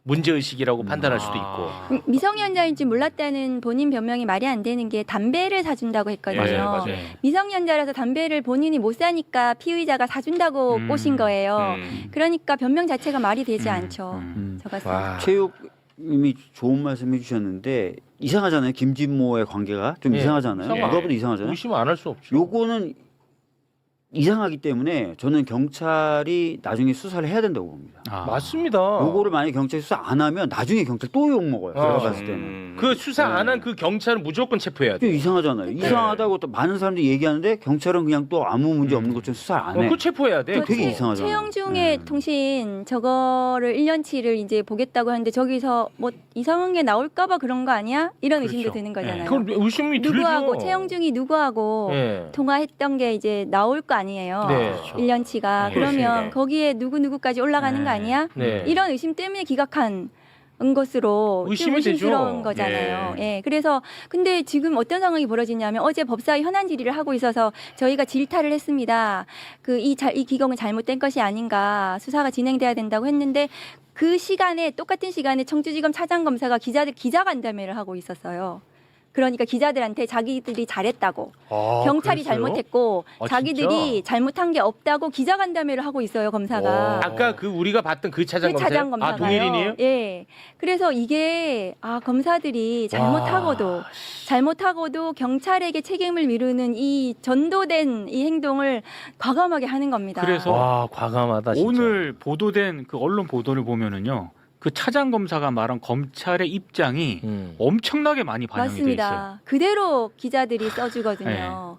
문제의식이라고 판단할 수도 있고. 미성년자인 줄 몰랐다는 본인 변명이 말이 안 되는 게 담배를 사준다고 했거든요. 예, 맞아요. 미성년자라서 담배를 본인이 못 사니까 피의자가 사준다고 꼬신 거예요. 그러니까 변명 자체가 말이 되지 않죠. 저 같습니다. 와. 최욱님이 좋은 말씀 해주셨는데 이상하잖아요. 김진모의 관계가 좀 예, 이상하잖아요. 이상하죠. 누가 봐도 이상하잖아요. 의심 안 할 수 없죠. 요거는 이상하기 때문에 저는 경찰이 나중에 수사를 해야 된다고 봅니다. 아. 맞습니다. 요거를 만약에 경찰이 수사 안 하면 나중에 경찰 또 욕 먹어요. 제가 봤을 때는. 그 수사 안 한 그 경찰은 무조건 체포해야 돼. 좀 이상하잖아요. 이상하다고 또 많은 사람들이 얘기하는데 경찰은 그냥 또 아무 문제 없는 것처럼 수사를 안 해. 그거 체포해야 돼. 되게 이상하잖아요. 최영중의 통신 저거를 1년치를 이제 보겠다고 하는데 저기서 뭐 이상한 게 나올까봐 그런 거 아니야? 이런 의심도 그렇죠. 드는 거잖아요. 그건 의심이 들죠. 누구하고 최영중이 누구하고 예. 통화했던 게 이제 나올 거 아니에요. 네. 1년치가 네. 그러면 그렇습니다. 거기에 누구까지 올라가는 거 아니야? 네. 이런 의심 때문에 기각한 것으로 좀 의심이 의심스러운 되죠. 거잖아요. 예. 그래서 근데 지금 어떤 상황이 벌어지냐면 어제 법사위 현안 질의를 하고 있어서 저희가 질타를 했습니다. 이 기공은 잘못된 것이 아닌가 수사가 진행돼야 된다고 했는데 그 시간에 똑같은 시간에 청주지검 차장검사가 기자간담회를 하고 있었어요. 그러니까 기자들한테 자기들이 잘했다고 경찰이 그랬어요? 잘못했고 아, 자기들이 진짜? 잘못한 게 없다고 기자간담회를 하고 있어요 검사가. 아까 그 우리가 봤던 그 차장 그 검사. 차장 검사가요. 아, 동일인이에요? 예. 그래서 이게 검사들이 잘못하고도 경찰에게 책임을 미루는 이 전도된 이 행동을 과감하게 하는 겁니다. 그래서 와, 과감하다 진짜. 오늘 보도된 그 언론 보도를 보면은요. 그 차장 검사가 말한 검찰의 입장이 엄청나게 많이 반영이 돼 있어요. 맞습니다. 그대로 기자들이 써주거든요.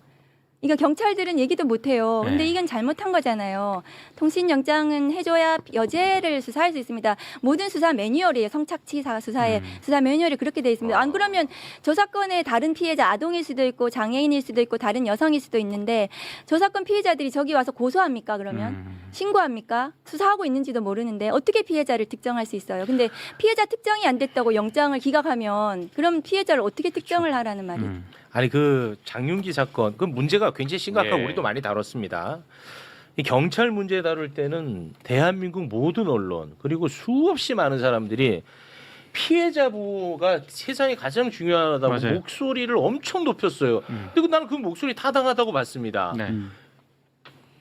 이거 경찰들은 얘기도 못해요. 근데 이건 잘못한 거잖아요. 통신영장은 해줘야 여죄를 수사할 수 있습니다. 모든 수사 매뉴얼이에요. 성착취사 수사에 수사 매뉴얼이 그렇게 돼 있습니다. 안 그러면 저 사건의 다른 피해자 아동일 수도 있고 장애인일 수도 있고 다른 여성일 수도 있는데 저 사건 피해자들이 저기 와서 고소합니까? 그러면 신고합니까? 수사하고 있는지도 모르는데 어떻게 피해자를 특정할 수 있어요? 근데 피해자 특정이 안 됐다고 영장을 기각하면 그럼 피해자를 어떻게 특정을 하라는 말이에요? 아니 그 장윤기 사건 그 문제가 굉장히 심각하고 예. 우리도 많이 다뤘습니다. 이 경찰 문제 다룰 때는 대한민국 모든 언론 그리고 수없이 많은 사람들이 피해자 보호가 세상에 가장 중요하다고 맞아요. 목소리를 엄청 높였어요. 그리고 나는 그 목소리 타당하다고 봤습니다. 네.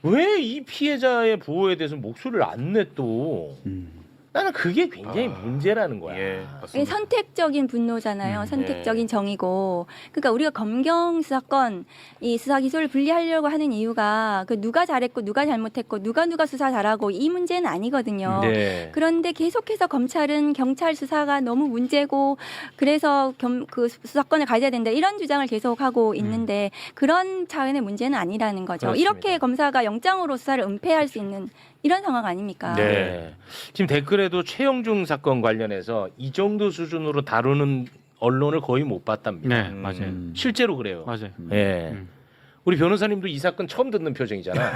왜 이 피해자의 보호에 대해서 목소리를 안 내 또? 나는 그게 굉장히 문제라는 거야. 예, 이게 맞습니다. 선택적인 분노잖아요. 선택적인 정의고. 그러니까 우리가 검경 수사권 이 수사 기소를 분리하려고 하는 이유가 그 누가 잘했고 누가 잘못했고 누가 수사 잘하고 이 문제는 아니거든요. 네. 그런데 계속해서 검찰은 경찰 수사가 너무 문제고 그래서 그 수사권을 가져야 된다 이런 주장을 계속하고 있는데 그런 차원의 문제는 아니라는 거죠. 그렇습니다. 이렇게 검사가 영장으로 수사를 은폐할 수 있는 이런 상황 아닙니까? 네. 지금 댓글에도 최영중 사건 관련해서 이 정도 수준으로 다루는 언론을 거의 못 봤답니다. 네, 맞아요. 실제로 그래요. 맞아요. 예. 우리 변호사님도 이 사건 처음 듣는 표정이잖아.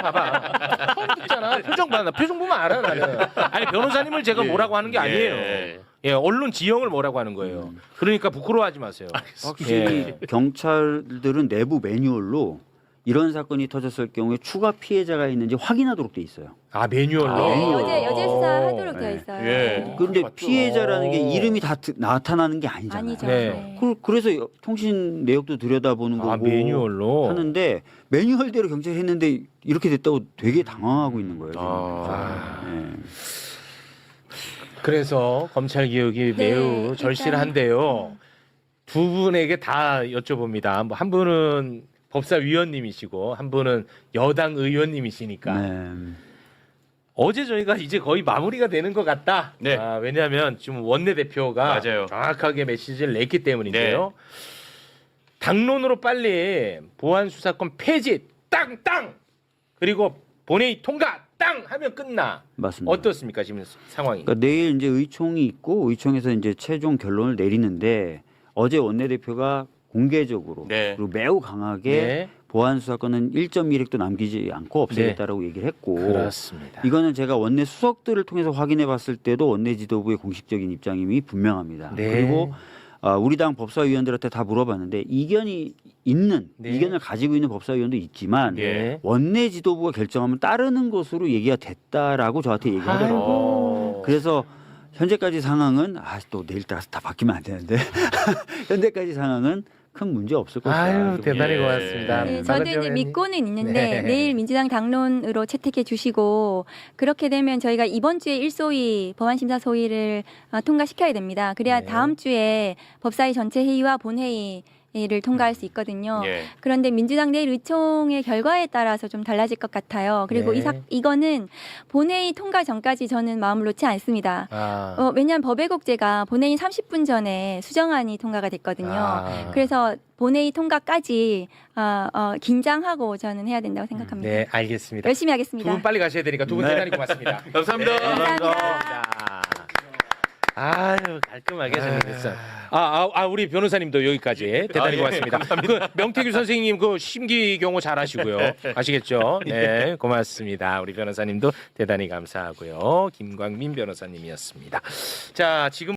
봐봐. 처음 듣잖아. 표정 봐. 나 표정 보면 알아 나는. 아니 변호사님을 제가 뭐라고 하는 게 아니에요. 예, 언론 지형을 뭐라고 하는 거예요. 그러니까 부끄러워하지 마세요. 확실히 경찰들은 내부 매뉴얼로 이런 사건이 터졌을 경우에 추가 피해자가 있는지 확인하도록 돼 있어요. 아 매뉴얼로. 네, 여제 수사하도록 되어 있어요. 예. 그런데 맞죠. 피해자라는 게 이름이 다 나타나는 게 아니잖아요. 아니죠. 네. 그래서 통신 내역도 들여다보는 거고 아 매뉴얼로. 하는데 매뉴얼대로 경찰이 했는데 이렇게 됐다고 되게 당황하고 있는 거예요. 지금. 아. 네. 그래서 검찰 개혁이 네, 매우 일단- 절실한데요. 두 분에게 다 여쭤봅니다. 뭐 한 분은 법사위원님이시고 한 분은 여당 의원님이시니까 네. 어제 저희가 이제 거의 마무리가 되는 것 같다. 네. 아, 왜냐하면 지금 원내대표가 맞아요. 정확하게 메시지를 냈기 때문인데요. 당론으로 빨리 보안 수사권 폐지 땅 그리고 본회의 통과 땅 하면 끝나. 맞습니다. 어떻습니까 지금 상황이? 그러니까 내일 이제 의총이 있고 의총에서 이제 최종 결론을 내리는데 어제 원내대표가 공개적으로 네. 그리고 매우 강하게 네. 보안 수사권은 1.1획도 남기지 않고 없애겠다라고 얘기를 했고 그렇습니다. 이거는 제가 원내 수석들을 통해서 확인해 봤을 때도 원내 지도부의 공식적인 입장임이 분명합니다. 네. 그리고 우리 당 법사위원들한테 다 물어봤는데 이견이 있는 네. 이견을 가지고 있는 법사위원도 있지만 네. 원내 지도부가 결정하면 따르는 것으로 얘기가 됐다라고 저한테 얘기하더라고요. 그래서 현재까지 상황은 또 내일 따라서 다 바뀌면 안 되는데 현재까지 상황은 큰 문제 없을 것이다. 아유 대단히 예. 고맙습니다. 네, 저도 이제 믿고는 있는데 네. 내일 민주당 당론으로 채택해 주시고 그렇게 되면 저희가 이번 주에 1소위 법안심사 소위를 통과시켜야 됩니다. 그래야 네. 다음 주에 법사위 전체 회의와 본회의를 통과할 수 있거든요. 예. 그런데 민주당 내일 의총의 결과에 따라서 좀 달라질 것 같아요. 그리고 네. 이거는 본회의 통과 전까지 저는 마음을 놓지 않습니다. 아. 왜냐하면 법외국제가 본회의 30분 전에 수정안이 통과가 됐거든요. 아. 그래서 본회의 통과까지 긴장하고 저는 해야 된다고 생각합니다. 네 알겠습니다. 열심히 두 하겠습니다. 분 빨리 가셔야 되니까 두 분 대단히 고맙습니다. 감사합니다. 감사합니다. 아유 깔끔하게 정리됐어요. 우리 변호사님도 여기까지 대단히 예, 고맙습니다. 그 명태규 선생님 그 심기 경호 잘하시고요. 아시겠죠? 네 고맙습니다. 우리 변호사님도 대단히 감사하고요. 김광민 변호사님이었습니다. 자 지금.